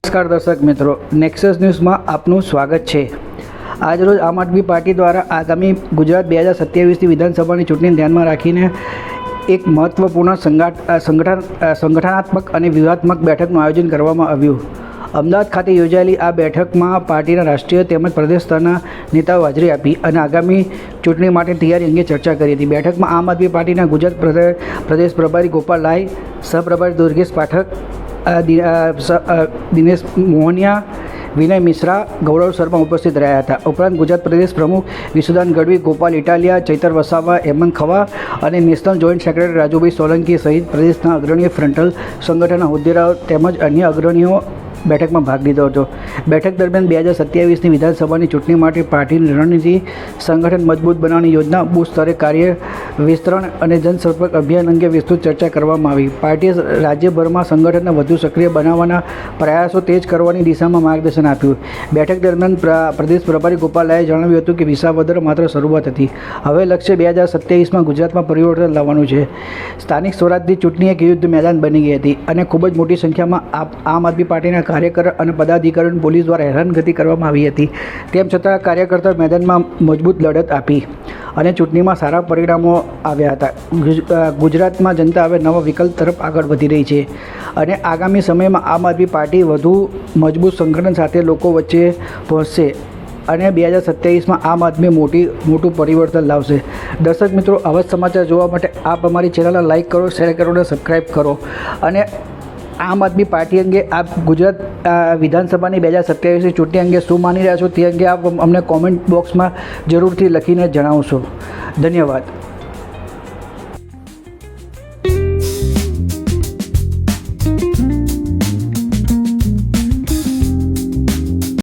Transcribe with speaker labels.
Speaker 1: નમસ્કાર દર્શક મિત્રો, નેક્સસ ન્યૂઝમાં આપનું સ્વાગત છે। આજરોજ આમ આદમી પાર્ટી દ્વારા આગામી ગુજરાત 2027ની વિધાનસભાની ચૂંટણીને ધ્યાનમાં રાખીને એક મહત્વપૂર્ણ સંગઠનાત્મક અને વ્યૂહાત્મક બેઠકનું આયોજન કરવામાં આવ્યું। અમદાવાદ ખાતે યોજાયેલી આ બેઠકમાં પાર્ટીના રાષ્ટ્રીય તેમજ પ્રદેશ સ્તરના નેતાઓ હાજરી આપી અને આગામી ચૂંટણી માટે તૈયારી અંગે ચર્ચા કરી હતી। બેઠકમાં આમ આદમી પાર્ટીના ગુજરાત પ્રદેશ પ્રભારી ગોપાલ લાય, સહપ્રભારી દુર્ગેશ પાઠક, દિનેશ મોહનિયા, વિનય મિશ્રા, ગૌરવ શર્મા ઉપસ્થિત રહ્યા હતા। ઉપરાંત ગુજરાત પ્રદેશ પ્રમુખ વિશુદાન ગઢવી, ગોપાલ ઇટાલિયા, ચૈતર વસાવા, હેમંત ખવા અને national joint secretary Rajubhai Solanki સહિત પ્રદેશના અગ્રણીય ફ્રન્ટલ સંગઠનના હોદ્દેદારો તેમજ અન્ય અગ્રણીઓ બેઠકમાં ભાગ લીધો હતો। બેઠક દરમિયાન 2027ની વિધાનસભાની ચૂંટણી માટે પાર્ટીની રણનીતિ, સંગઠન મજબૂત બનાવવાની યોજના, બૂથ સ્તરે કાર્ય વિસ્તરણ અને જનસંપર્ક અભિયાન અંગે વિસ્તૃત ચર્ચા કરવામાં આવી। પાર્ટીએ રાજ્યભરમાં સંગઠનને વધુ સક્રિય બનાવવાના પ્રયાસો તેજ કરવાની દિશામાં માર્ગદર્શન આપ્યું। બેઠક દરમિયાન પ્રદેશ પ્રભારી ગોપાલ લાયે જણાવ્યું હતું કે વિસાવદર માત્ર શરૂઆત હતી, હવે લક્ષ્ય 2027માં ગુજરાતમાં પરિવર્તન લાવવાનું છે। સ્થાનિક સ્વરાજની ચૂંટણી એક યુદ્ધ મેદાન બની ગઈ હતી અને ખૂબ જ મોટી સંખ્યામાં આમ આદમી પાર્ટીના કાર્યકર અને પદાધિકારીઓને પોલીસ દ્વારા હેરાનગતિ કરવામાં આવી હતી। તેમ છતાં કાર્યકર્તાઓ મેદાનમાં મજબૂત લડત આપી અને ચૂંટણીમાં સારા પરિણામો આવ્યા હતા। ગુજરાતમાં જનતા હવે નવા વિકલ્પ તરફ આગળ વધી રહી છે અને આગામી સમયમાં આમ આદમી પાર્ટી વધુ મજબૂત સંગઠન સાથે લોકો વચ્ચે પહોંચશે અને 2027માં આમ આદમી મોટું પરિવર્તન લાવશે। દર્શક મિત્રો, આવા સમાચાર જોવા માટે આપ અમારી ચેનલને લાઇક કરો, શેર કરો અને સબસ્ક્રાઈબ કરો અને આમ આદમી પાર્ટી અંગે આપ ગુજરાત વિધાનસભાની 2027ની ચૂંટણી અંગે શું માની રહ્યા છો તે અંગે આપ અમને કોમેન્ટ બોક્સમાં જરૂરથી લખીને જણાવશો। ધન્યવાદ।